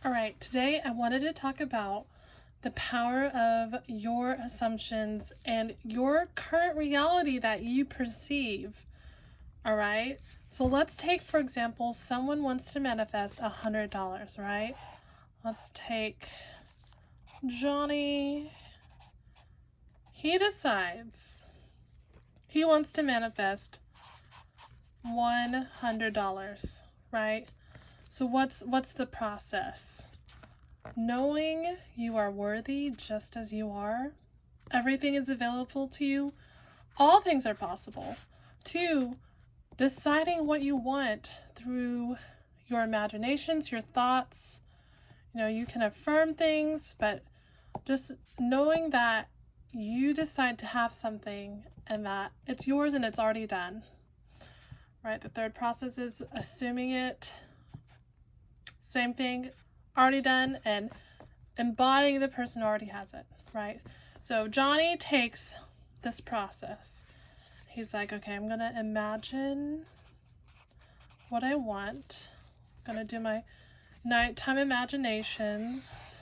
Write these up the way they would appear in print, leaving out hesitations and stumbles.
All right, today I wanted to talk about the power of your assumptions and your current reality that you perceive. All right, so let's take, for example, someone wants to manifest $100, right? Let's take Johnny. He decides he wants to manifest $100, right? So what's the process? Knowing you are worthy just as you are. Everything is available to you. All things are possible. 2, deciding what you want through your imaginations, your thoughts. You can affirm things, but just knowing that you decide to have something and that it's yours and it's already done. Right? The third process is assuming it. Same thing, already done, and embodying the person who already has it, right? So Johnny takes this process. He's like, okay, I'm going to imagine what I want. I'm going to do my nighttime imaginations.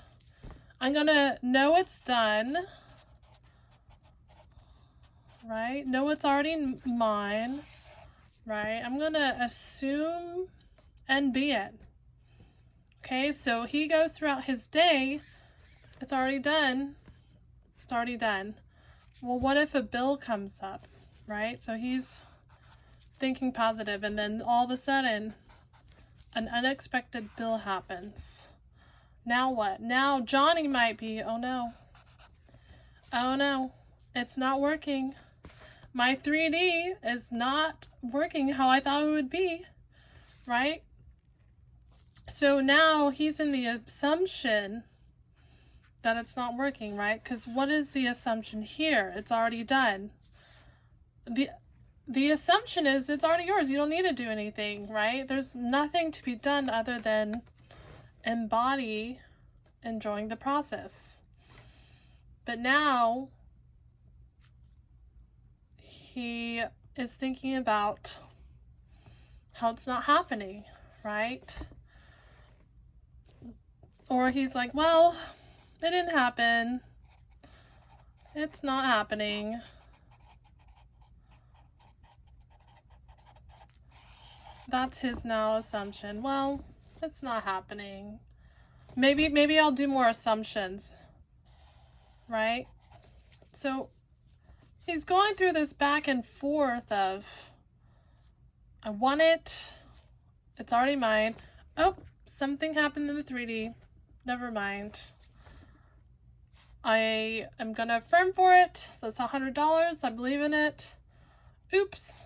I'm going to know it's done, right? Know it's already mine, right? I'm going to assume and be it. Okay, so he goes throughout his day. It's already done. It's already done. Well, what if a bill comes up, right? So he's thinking positive, and then all of a sudden, an unexpected bill happens. Now what? Now Johnny might be, oh no, it's not working. My 3D is not working how I thought it would be, right? So now he's in the assumption that it's not working, right? Because what is the assumption here? It's already done. The assumption is it's already yours. You don't need to do anything, right? There's nothing to be done other than embody enjoying the process. But now he is thinking about how it's not happening, right? Or he's like, well, it didn't happen. It's not happening. That's his now assumption. Well, it's not happening. Maybe I'll do more assumptions, right? So he's going through this back and forth of, I want it. It's already mine. Oh, something happened in the 3D. Never mind. I am going to affirm for it. That's $100. I believe in it. Oops.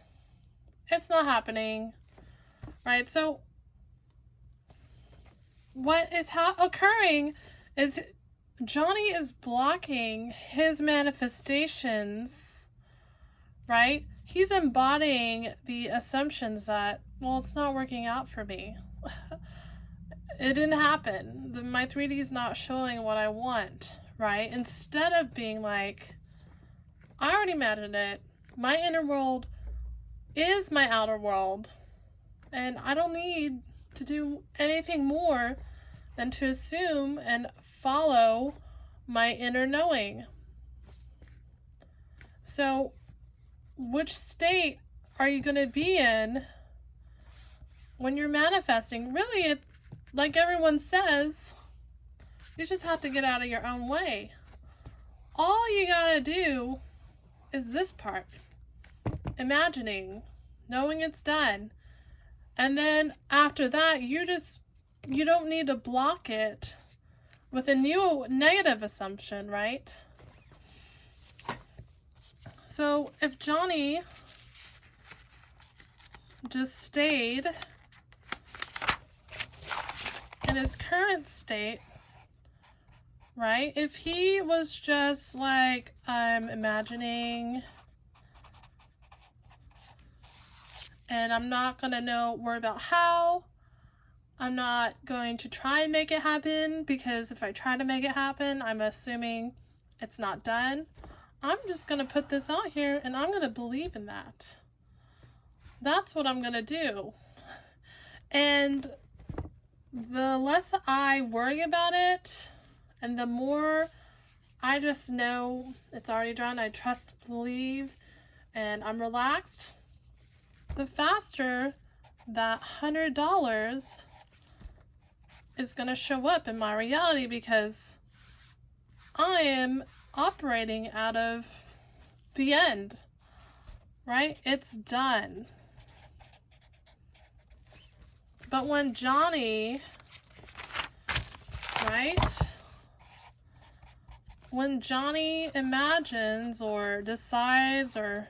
It's not happening. Right? So what is occurring is Johnny is blocking his manifestations, right? He's embodying the assumptions that, well, it's not working out for me. It didn't happen. My 3D is not showing what I want, right? Instead of being like, I already imagined it. My inner world is my outer world. And I don't need to do anything more than to assume and follow my inner knowing. So, which state are you going to be in when you're manifesting? Really, like everyone says, you just have to get out of your own way. All you gotta do is this part. Imagining, knowing it's done. And then after that, you don't need to block it with a new negative assumption, right? So if Johnny just stayed in his current state, right? If he was just like, I'm imagining and I'm not going to worry about how, I'm not going to try and make it happen, because if I try to make it happen, I'm assuming it's not done. I'm just going to put this out here and I'm going to believe in that. That's what I'm going to do. And the less I worry about it, and the more I just know it's already done, I trust, believe, and I'm relaxed, the faster that $100 is going to show up in my reality, because I am operating out of the end, right? It's done. But when Johnny, right? When Johnny imagines or decides or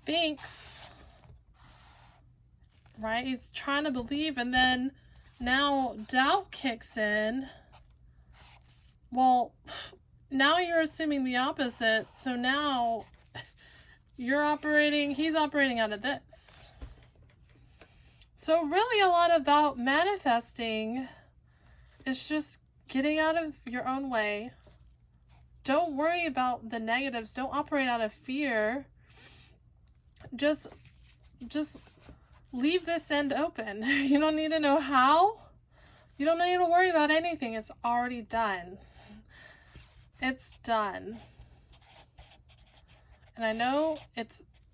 thinks, right? He's trying to believe, and then now doubt kicks in. Well, now you're assuming the opposite. So now he's operating out of this. So really a lot about manifesting is just getting out of your own way. Don't worry about the negatives. Don't operate out of fear. Just leave this end open. You don't need to know how. You don't need to worry about anything. It's already done. It's done. And I know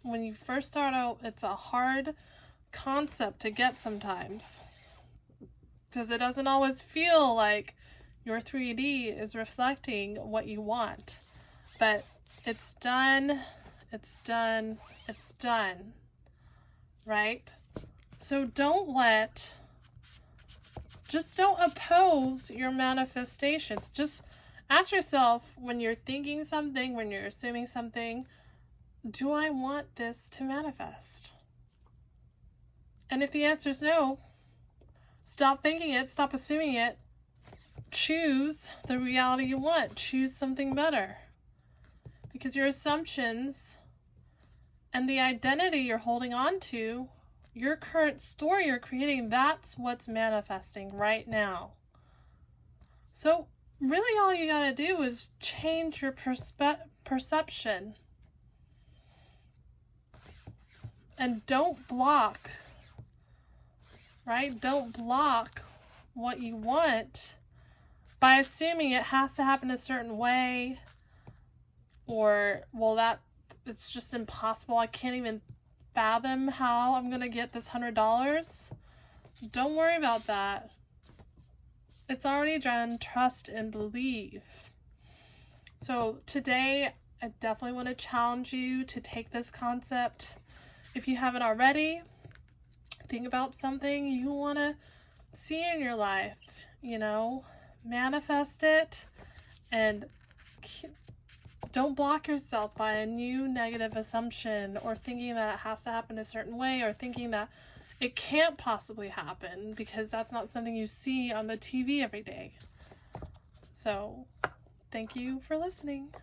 when you first start out, it's a hard concept to get sometimes, because it doesn't always feel like your 3D is reflecting what you want. But it's done. It's done. It's done. Right? So don't oppose your manifestations. Just ask yourself, when you're thinking something, when you're assuming something, do I want this to manifest? And if the answer is no, stop thinking it, stop assuming it. Choose the reality you want. Choose something better. Because your assumptions and the identity you're holding on to, your current story you're creating, that's what's manifesting right now. So really all you gotta do is change your perception. And don't block, right? Don't block what you want by assuming it has to happen a certain way, or, well, it's just impossible. I can't even fathom how I'm going to get this $100. Don't worry about that. It's already done. Trust and believe. So today, I definitely want to challenge you to take this concept. If you haven't already, think about something you want to see in your life, manifest it, and don't block yourself by a new negative assumption, or thinking that it has to happen a certain way, or thinking that it can't possibly happen, because that's not something you see on the TV every day. So, thank you for listening.